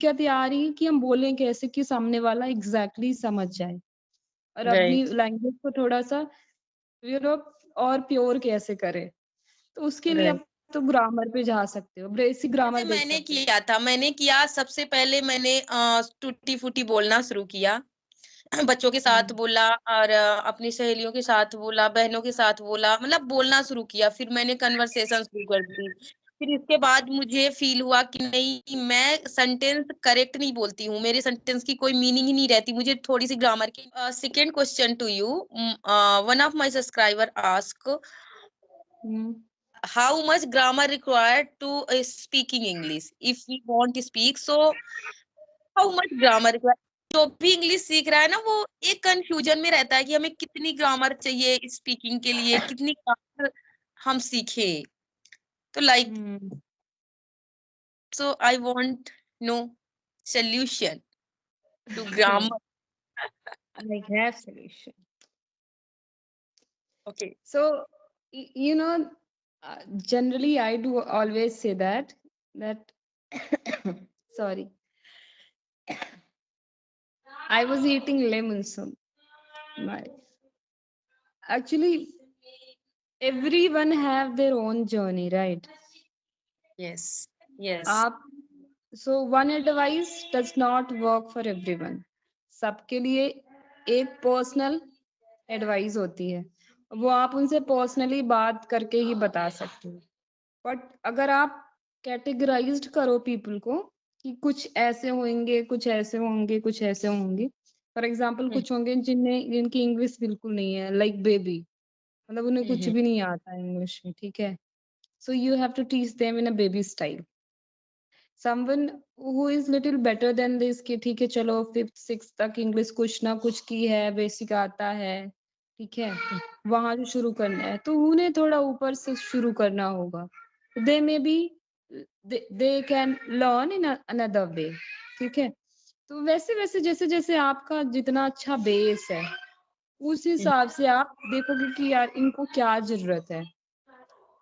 दिक्कत ये आ रही है कि हम बोलें कैसे कि सामने वाला एग्ज़ैक्टली समझ जाए और अपनी राइट, लैंग्वेज को थोड़ा-सा यू नो और प्योर कैसे करें। तो उसके लिए राइट। आप तो ग्रामर पे जा सकते हो, बेसिक जैसे ग्रामर देख मैंने सकते हो। किया था, मैंने किया सबसे पहले मैंने टूटी-फूटी बोलना शुरू किया। बच्चों के साथ हुँ, बोला और अपनी सहेलियों के साथ बोला, बहनों के साथ बोला, मतलब बोलना शुरू किया। फिर मैंने कन्वर्सेशन शुरू कर दी। फिर इसके बाद मुझे फ़ील हुआ कि नहीं, मैं सेंटेंस करेक्ट नहीं बोलती हूँ, मेरे सेंटेंस की कोई मीनिंग ही नहीं रहती, मुझे थोड़ी-सी ग्रामर की second question to you, one of my subscriber ask, hmm, how much grammar required to speaking English? If we want to speak, so how much grammar required? जो भी इंग्लिश सीख रहा है ना, वो एक कंफ्यूजन में रहता है कि हमें कितनी ग्रामर चाहिए स्पीकिंग के लिए, कितनी ग्रामर हम सीखें। तो like, hmm, so I want know solution to grammar. I have solution. Okay. So, you know, generally I do always say that sorry, I was eating lemon soup. My actually everyone have their own journey, right? Yes, yes. आप so one advice does not work for everyone. सबके लिए एक personal advice होती है। वो आप उनसे personally बात करके ही बता सकते हो। बट अगर आप कैटेगराइज्ड करो पीपल को कि कुछ ऐसे होंगे, कुछ ऐसे होंगे, कुछ ऐसे होंगे। फॉर एग्जाम्पल हुँ, कुछ होंगे जिनकी इंग्लिश बिल्कुल नहीं है, लाइक बेबी, मतलब उन्हें हुँ, कुछ हुँ, भी नहीं आता इंग्लिश में, ठीक है? So you have to teach them in a baby style. Someone who is little better than this कि ठीक है चलो 5th 6th तक इंग्लिश कुछ ना कुछ की है, बेसिक आता है, ठीक है? हुँ, वहाँ से शुरू करना है, तो उन्हें थोड़ा ऊपर से शुरू करना होगा। They maybe they can learn in another way, ठीक है? तो वैसे-वैसे जैसे-जैसे आपका जितना अच्छा बेस है, उस हुँ, हिसाब से आप देखोगे कि यार इनको क्या ज़रूरत है।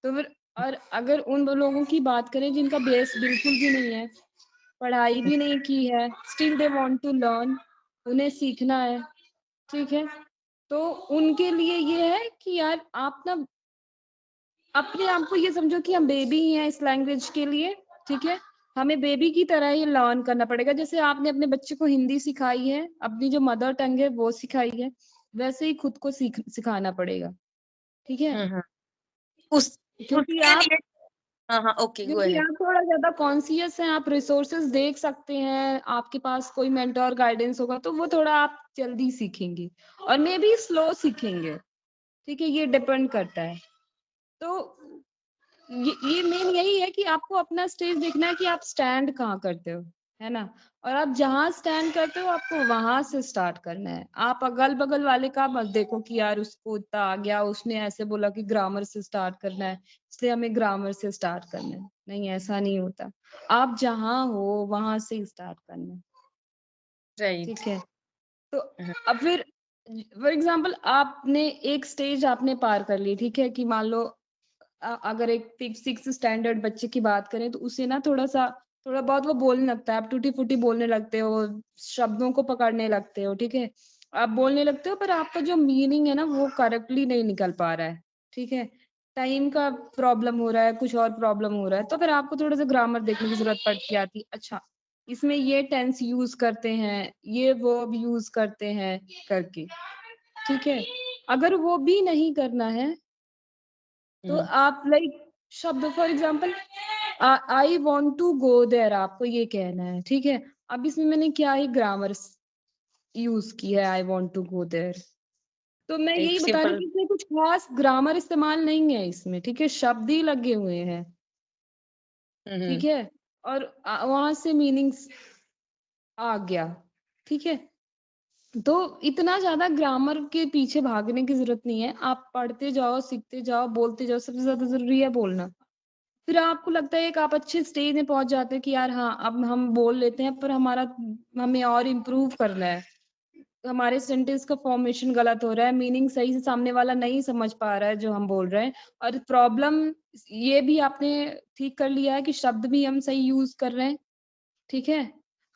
तो फिर और अगर उन लोगों की बात करें जिनका बेस बिल्कुल भी नहीं है, पढ़ाई हुँ, भी नहीं की है, still they want to learn, उन्हें सीखना है, ठीक है? तो उनके लिए ये है कि यार आप ना अपने आप को ये समझो कि हम बेबी ही हैं इस लैंग्वेज के लिए, ठीक है? हमें बेबी की तरह ही लर्न करना पड़ेगा। जैसे आपने अपने बच्चे को हिंदी सिखाई है, अपनी जो मदर टंग है वो सिखाई है, वैसे ही खुद को सिखाना पड़ेगा, ठीक है? हुँ, हुँ। उस क्योंकि उसके आप लिए, हाँ, हाँ, ओके, गो क्योंकि अहेड। आप थोड़ा ज़्यादा कॉन्शियस हैं, आप रिसोर्सेज़ देख सकते हैं, आपके पास कोई मेंटर गाइडेंस होगा, तो वो थोड़ा आप जल्दी सीखेंगे और मेबी स्लो सीखेंगे, ठीक है? ये डिपेंड करता है। तो ये मेन यही है कि आपको अपना स्टेज देखना है कि आप स्टैंड कहाँ करते हो, है ना? और आप जहाँ स्टैंड करते हो आपको वहाँ से स्टार्ट करना है। आप अगल-बगल वाले का मत देखो कि यार उसको इतना आ गया, उसने ऐसे बोला कि ग्रामर से स्टार्ट करना है, इसलिए हमें ग्रामर से स्टार्ट करना है। नहीं, ऐसा नहीं होता। आप जहाँ हो वहाँ से ही स्टार्ट करना है, ठीक राइट। है? तो हुँ, अब फिर फॉर एग्ज़ाम्पल आपने एक स्टेज आपने पार कर ली, ठीक है? कि मान लो अगर एक 6th स्टैंडर्ड बच्चे की बात करें तो उसे ना थोड़ा बहुत वो बोलने लगता है, आप टूटी-फूटी बोलने लगते हो, शब्दों को पकड़ने लगते हो, ठीक है? आप बोलने लगते हो पर आपका जो मीनिंग है ना वो करेक्टली नहीं निकल पा रहा है, ठीक है? टाइम का प्रॉब्लम हो रहा है, कुछ और प्रॉब्लम हो रहा है, तो फिर आपको थोड़ा-सा ग्रामर देखने की ज़रूरत पड़ती आती है। अच्छा, इसमें ये टेंस यूज़ करते हैं, ये वर्ब यूज़ करते हैं करके, ठीक है? अगर वो भी नहीं करना है तो हुँ, आप लाइक शब्द for example I want to go there आपको ये कहना है, ठीक है? अब इसमें मैंने क्या ही ग्रामर यूज़ की है I want to go there. तो मैं एक यही बता रही हूँ सिंपल। कि इसमें कुछ खास ग्रामर इस्तेमाल नहीं है इसमें, ठीक है? शब्द ही लगे हुए हैं, हुँ, ठीक हुँ, है? और वहाँ से मीनिंग्स आ गया, ठीक है? तो इतना ज़्यादा ग्रामर के पीछे भागने की ज़रूरत नहीं है। आप पढ़ते जाओ, सीखते जाओ, बोलते जाओ, सबसे ज़्यादा ज़रूरी है बोलना। फिर आपको लगता है कि आप अच्छे स्टेज में पहुँच जाते हैं कि यार हाँ, अब हम बोल लेते हैं पर हमें और इम्प्रूव करना है। हमारे सेंटेंस का फॉर्मेशन गलत हो रहा है, मीनिंग सही से सामने वाला नहीं समझ पा रहा है जो हम बोल रहे हैं और प्रॉब्लम ये भी आपने ठीक कर लिया है कि शब्द भी हम सही यूज़ कर रहे हैं, ठीक है?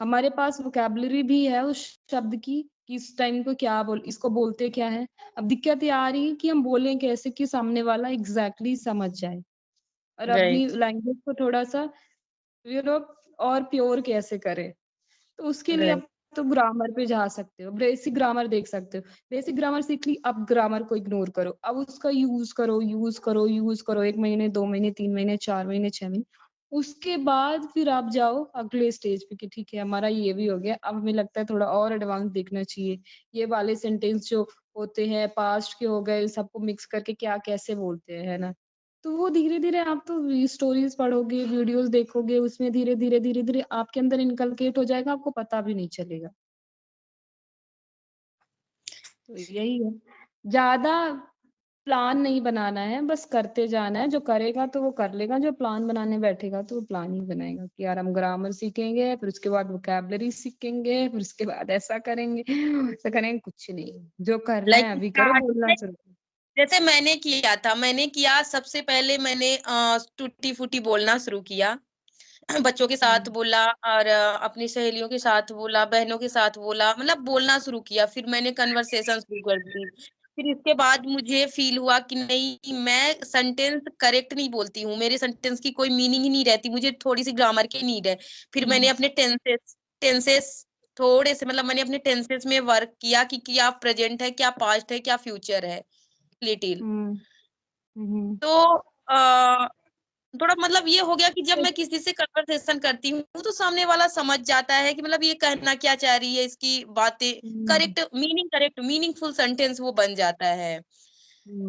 हमारे पास वोकैब्युलरी भी है उस शब्द की कि इस टाइम को क्या इसको बोलते क्या है। अब दिक्कत ये आ रही है कि हम बोलें कैसे कि सामने वाला एग्ज़ैक्टली समझ जाए और अपनी राइट, लैंग्वेज को थोड़ा-सा यू नो और प्योर कैसे करें। तो उसके लिए राइट, आप तो ग्रामर पे जा सकते हो, बेसिक ग्रामर देख सकते हो। बेसिक ग्रामर सीख ली, अब ग्रामर को इग्नोर करो। अब उसका यूज़ करो, यूज़ करो, यूज़ करो 1 महीने, 2 महीने, 3 महीने, 4 महीने, 6 महीने। उसके बाद फिर आप जाओ अगले स्टेज पे कि ठीक है, हमारा ये भी हो गया, अब हमें लगता है थोड़ा और एडवांस देखना चाहिए। ये वाले सेंटेंस जो होते हैं, पास्ट के हो गए, सबको मिक्स करके क्या कैसे बोलते हैं, है ना? तो वो धीरे-धीरे आप तो स्टोरीज़ पढ़ोगे, वीडियोज़ देखोगे, उसमें धीरे-धीरे, धीरे-धीरे आपके अंदर इनकलकेट हो जाएगा, आपको पता भी नहीं चलेगा। तो यही है। ज़्यादा प्लान नहीं बनाना है, बस करते जाना है। जो करेगा तो वो कर लेगा, जो प्लान बनाने बैठेगा तो वो प्लान ही बनाएगा कि यार हम ग्रामर सीखेंगे, फिर उसके बाद वोकैब्युलरी सीखेंगे, फिर उसके बाद ऐसा करेंगे, वैसा करेंगे, कुछ नहीं। जो करना लाइक है अभी करो, स्टार्टिंग बोलना में शुरू करो। जैसे मैंने किया सबसे पहले मैंने टूटी-फूटी बोलना शुरू किया। बच्चों के साथ हुँ, बोला और अपनी सहेलियों के साथ बोला, बहनों के साथ बोला, मतलब बोलना शुरू किया। फिर मैंने कन्वर्सेशन शुरू कर दी। फिर इसके बाद मुझे फ़ील हुआ कि नहीं, मैं सेंटेंस करेक्ट नहीं बोलती हूँ, मेरे सेंटेंस की कोई मीनिंग ही नहीं रहती, मुझे थोड़ी-सी ग्रामर की नीड है। फिर मैंने हुँ, अपने टेंसेस थोड़े से मतलब मैंने अपने टेंसेस में वर्क किया कि क्या प्रेज़ेंट है, क्या पास्ट है, क्या फ्यूचर है, लिटिल। हुँ, हुँ, तो अ थोड़ा मतलब ये हो गया कि जब मैं किसी से कन्वर्सेशन करती हूँ, तो सामने वाला समझ जाता है कि मतलब ये कहना क्या चाह रही है, इसकी बातें हुँ, करेक्ट मीनिंगफुल सेंटेंस वो बन जाता है।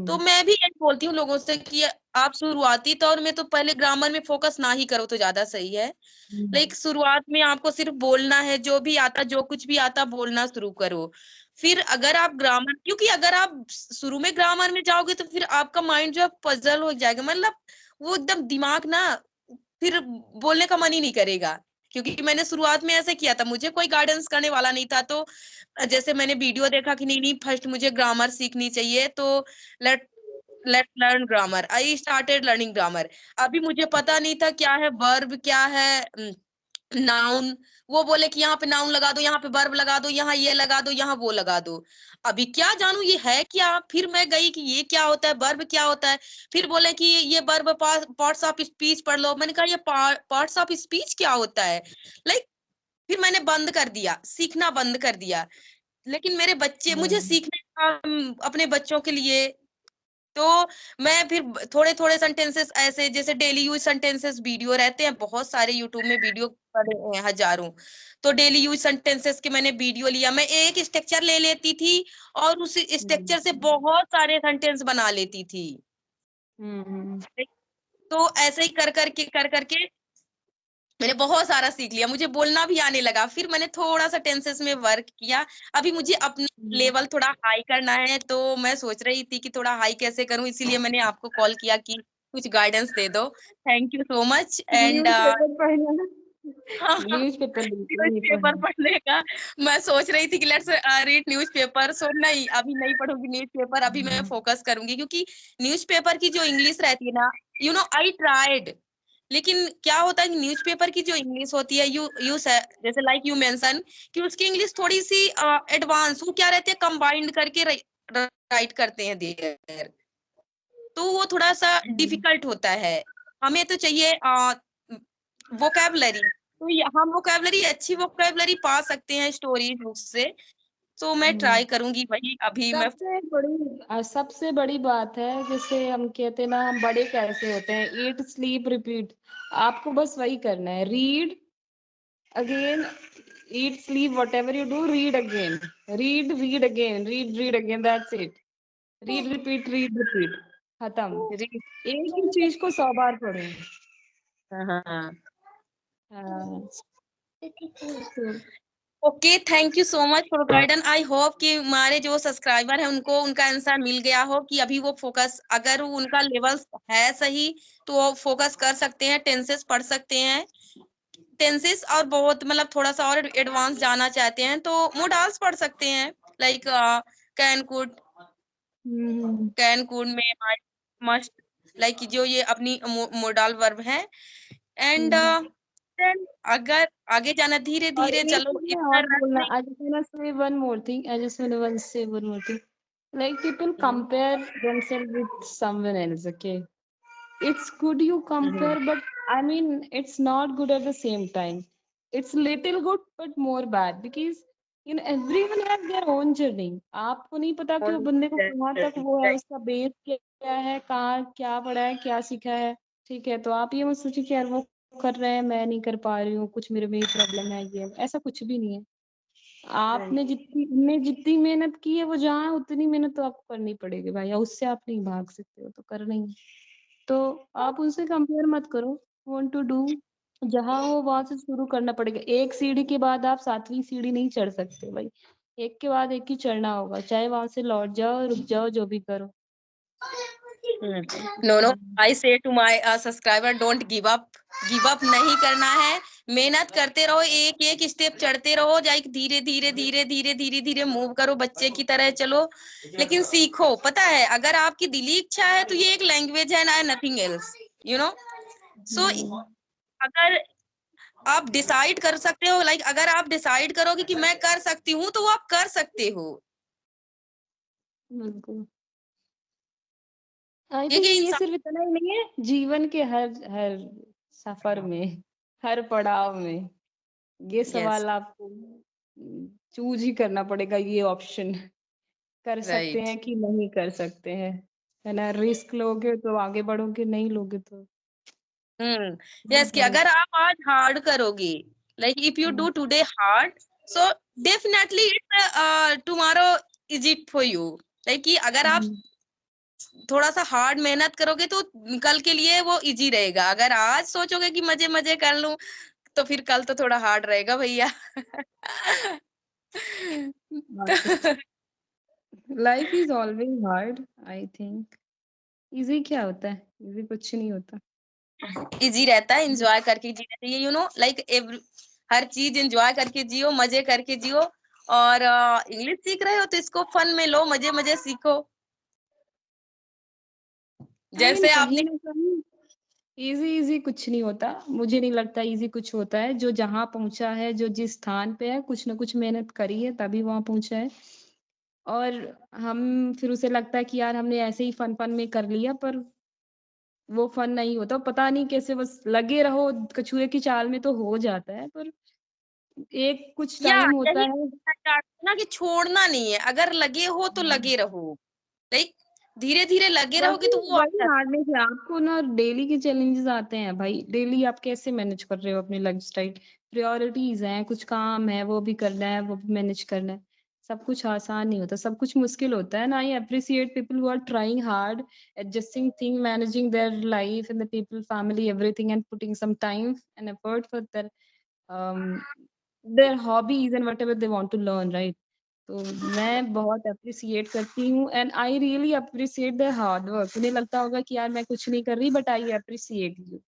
तो हुँ, मैं भी यही बोलती हूँ लोगों से कि आप शुरुआती तौर में तो पहले ग्रामर में फ़ोकस ना ही करो तो ज़्यादा सही है। हुँ, लाइक शुरुआत में आपको सिर्फ़ बोलना है, जो भी आता, जो कुछ भी आता बोलना शुरू करो। फिर अगर आप ग्रामर क्योंकि अगर आप शुरू में ग्रामर में जाओगे तो फिर आपका माइंड जो है पज़ल हो जाएगा। मतलब वो एकदम दिमाग ना फिर बोलने का मन ही नहीं करेगा। क्योंकि मैंने शुरुआत में ऐसे किया था, मुझे कोई गाइडेंस करने वाला नहीं था तो जैसे मैंने वीडियो देखा कि नहीं, नहीं फर्स्ट मुझे ग्रामर सीखनी चाहिए तो let let's learn grammar. I started learning grammar. अभी मुझे पता नहीं था क्या है वर्ब, क्या है नाउन। वो बोले कि यहाँ पे नाउन लगा दो, यहाँ पे वर्ब लगा दो, यहाँ ये लगा दो, यहाँ वो लगा दो। अभी क्या जानूँ ये है क्या? फिर मैं गई कि ये क्या होता है, वर्ब क्या होता है? फिर बोले कि ये वर्ब पार्ट्स ऑफ स्पीच पढ़ लो। मैंने कहा ये पार्ट्स ऑफ स्पीच क्या होता है? लाइक फिर मैंने बंद कर दिया, सीखना बंद कर दिया। लेकिन मेरे बच्चे मुझे हुँ, सीखना था अपने बच्चों के लिए तो मैं फिर थोड़े-थोड़े सेंटेंसेस ऐसे जैसे डेली यूज़ सेंटेंसेस वीडियो रहते हैं, बहुत सारे यूट्यूब में वीडियो पड़े हैं हज़ारों। तो डेली यूज़ सेंटेंसेस के मैंने वीडियो लिया। मैं एक स्ट्रक्चर ले लेती थी और उस हुँ, स्ट्रक्चर से बहुत सारे सेंटेंस बना लेती थी। हुँ, हुँ, तो ऐसे ही कर कर के मैंने बहुत सारा सीख लिया, मुझे बोलना भी आने लगा। फिर मैंने थोड़ा-सा टेंसेस में वर्क किया। अभी मुझे अपना हुँ। लेवल थोड़ा हाई करना है, तो मैं सोच रही थी कि थोड़ा हाई कैसे करूँ, इसीलिए मैंने आपको कॉल किया कि कुछ गाइडेंस दे दो। Thank you so much and newspaper पढ़ना ना हाँ, हाँ, न्यूज़पेपर बिल्कुल नहीं न्यूज़पेपर पढ़ना। पढ़ने का मैं सोच रही थी कि लेट्स रीड न्यूज़पेपर सो नहीं, अभी नहीं पढ़ूँगी न्यूज़पेपर, अभी मैं हुँ, फ़ोकस करूँगी क्योंकि न्यूज़पेपर की जो इंग्लिश रहती है ना, आई ट्राइड लेकिन क्या होता है कि न्यूज़पेपर की जो इंग्लिश होती है यू से जैसे लाइक यू मेंशन कि उसकी इंग्लिश थोड़ी-सी एडवांस वो क्या रहती है कंबाइंड करके राइट करते हैं देयर तो वो थोड़ा-सा हुँ, डिफ़िकल्ट होता है। हमें तो चाहिए वोकैब्युलरी तो य हम वोकैब्युलरी अच्छी वोकैब्युलरी पा सकते हैं स्टोरीज़ बुक्स से, तो मैं हुँ। ट्राई करूँगी वही अभी मैं सबसे बड़ी बात है जैसे हम कहते हैं ना हम बड़े कैसे होते हैं ईट स्लीप रिपीट आपको बस वही करना है read again eat sleep whatever you do read again read again that's it read repeat खत्म री एक ही चीज को 100 बार पढ़ो हाँ, हाँ, हाँ। हाँ okay, thank you so much for guidance. I hope कि हमारे जो सब्सक्राइबर हैं उनको उनका आंसर मिल गया हो कि अभी वो फ़ोकस अगर उनका लेवल है सही, तो वो फ़ोकस कर सकते हैं, टेंसेस पढ़ सकते हैं। टेंसेस और बहुत मतलब थोड़ा-सा और एडवांस जाना चाहते हैं, तो मोडाल्स पढ़ सकते हैं। Like can, could hmm can, could, may, might, must like जो ये अपनी मोडाल वर्ब हैं एंड हम्म then अगर आगे जाना धीरे और धीरे एक चलो चीज़ मैं इतना और रश बोलना, नहीं। I just wanna say one more thing. I just wanna say one more thing. Like people compare themselves with someone else. Okay, it's good you compare, but I mean it's not good at the same time. It's little good but more bad because you know everyone has their own journey. आपको नहीं पता कि वो बंदे को कहाँ तक वो है, उसका बेस क्या है, कहाँ क्या पढ़ा है, क्या सीखा है। ठीक है, तो आप ये मत सोचिए कि यार वो कर रहे हैं मैं नहीं कर पा रही हूँ, कुछ मेरे में ही प्रॉब्लम है, ये ऐसा कुछ भी नहीं है। आपने जितनी मेहनत की है वो जहाँ है उतनी मेहनत तो आपको करनी पड़ेगी भाई, या उससे आप नहीं भाग सकते हो तो करना ही है। तो आप उनसे कंपेयर मत करो, वांट टू डू जहाँ हो वहां से शुरू करना पड़ेगा। एक सीढ़ी के बाद आप 7वीं सीढ़ी नहीं चढ़ सकते भाई, एक के बाद एक ही चढ़ना होगा, चाहे वहां से लौट जाओ रुक जाओ जो भी करो। No, I say to my subscriber, don't give up. Give up नहीं करना है, मेहनत करते रहो, एक एक स्टेप चढ़ते रहो, जाए धीरे धीरे धीरे धीरे धीरे धीरे मूव करो, बच्चे की तरह चलो, लेकिन सीखो। पता है अगर आपकी दिली इच्छा है तो ये एक लैंग्वेज है ना, नथिंग एल्स, यू नो। सो अगर आप डिसाइड कर सकते हो, लाइक अगर आप डिसाइड करोगे कि मैं कर सकती हूँ तो वो आप कर सकते हो। बिल्कुल। आई थिंक क्योंकि ये इंसान सिर्फ इतना ही नहीं है, जीवन के हर हर सफर में, हर पड़ाव में ये यस, सवाल आपको चूज ही करना पड़ेगा, ये ऑप्शन कर सकते राइट। हैं कि नहीं कर सकते हैं, है ना। रिस्क लोगे तो आगे बढ़ोगे, नहीं लोगे तो यस, कि अगर आप आज हार्ड करोगे, like if you do today hard, so definitely it's tomorrow is it for you. Like कि अगर आप थोड़ा सा हार्ड मेहनत करोगे तो कल के लिए वो इजी रहेगा। अगर आज सोचोगे कि मजे मजे कर लूं, तो फिर कल तो थोड़ा हार्ड रहेगा भैया। Life is always hard I think. Easy क्या होता है, इजी कुछ नहीं होता। इजी रहता है, एंजॉय करके जीना चाहिए, यू नो, लाइक हर चीज एंजॉय करके जियो, मजे करके जियो। और इंग्लिश सीख रहे हो तो इसको फन में लो, मजे मजे सीखो। आई मीन जैसे कहीं आपने ना कहीं इजी इजी कुछ नहीं होता, मुझे नहीं लगता इजी कुछ होता है। जो जहाँ पहुंचा है, जो जिस स्थान पे है, कुछ ना कुछ मेहनत करी है तभी वहां पहुंचा है। और हम फिर उसे लगता है कि यार हमने ऐसे ही फन फन में कर लिया, पर वो फन नहीं होता। पता नहीं कैसे बस लगे रहो कछुए की चाल में तो हो जाता है, पर एक कुछ या टाइम होता यही है। ना कि छोड़ना नहीं है, अगर लगे हो तो लगे रहो, लाइक धीरे धीरे लगे रहोगे वही तो वो आ वही जाता हार्डनेस है। आपको ना डेली के चैलेंजेस आते हैं भाई, डेली आप कैसे मैनेज कर रहे हो अपनी लाइफस्टाइल, प्रायोरिटीज हैं, कुछ काम है वो भी करना है, वो भी मैनेज करना है। सब कुछ आसान नहीं होता, सब कुछ मुश्किल होता है ना। I appreciate people who are trying hard, adjusting thing, managing their life and the people family everything and putting some time and effort for their hobbies and whatever they want to learn, right. तो मैं बहुत appreciate करती हूँ and I really appreciate the hard work. उन्हें लगता होगा कि यार मैं कुछ नहीं कर रही, बट आई एप्रिशिएट यू।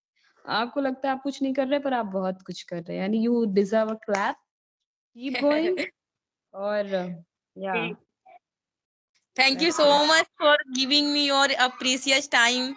आपको लगता है आप कुछ नहीं कर रहे, पर आप बहुत कुछ कर रहे हैं, यानी you deserve a clap. Keep going. है। और या thank you that's so it. Much for giving me your precious time.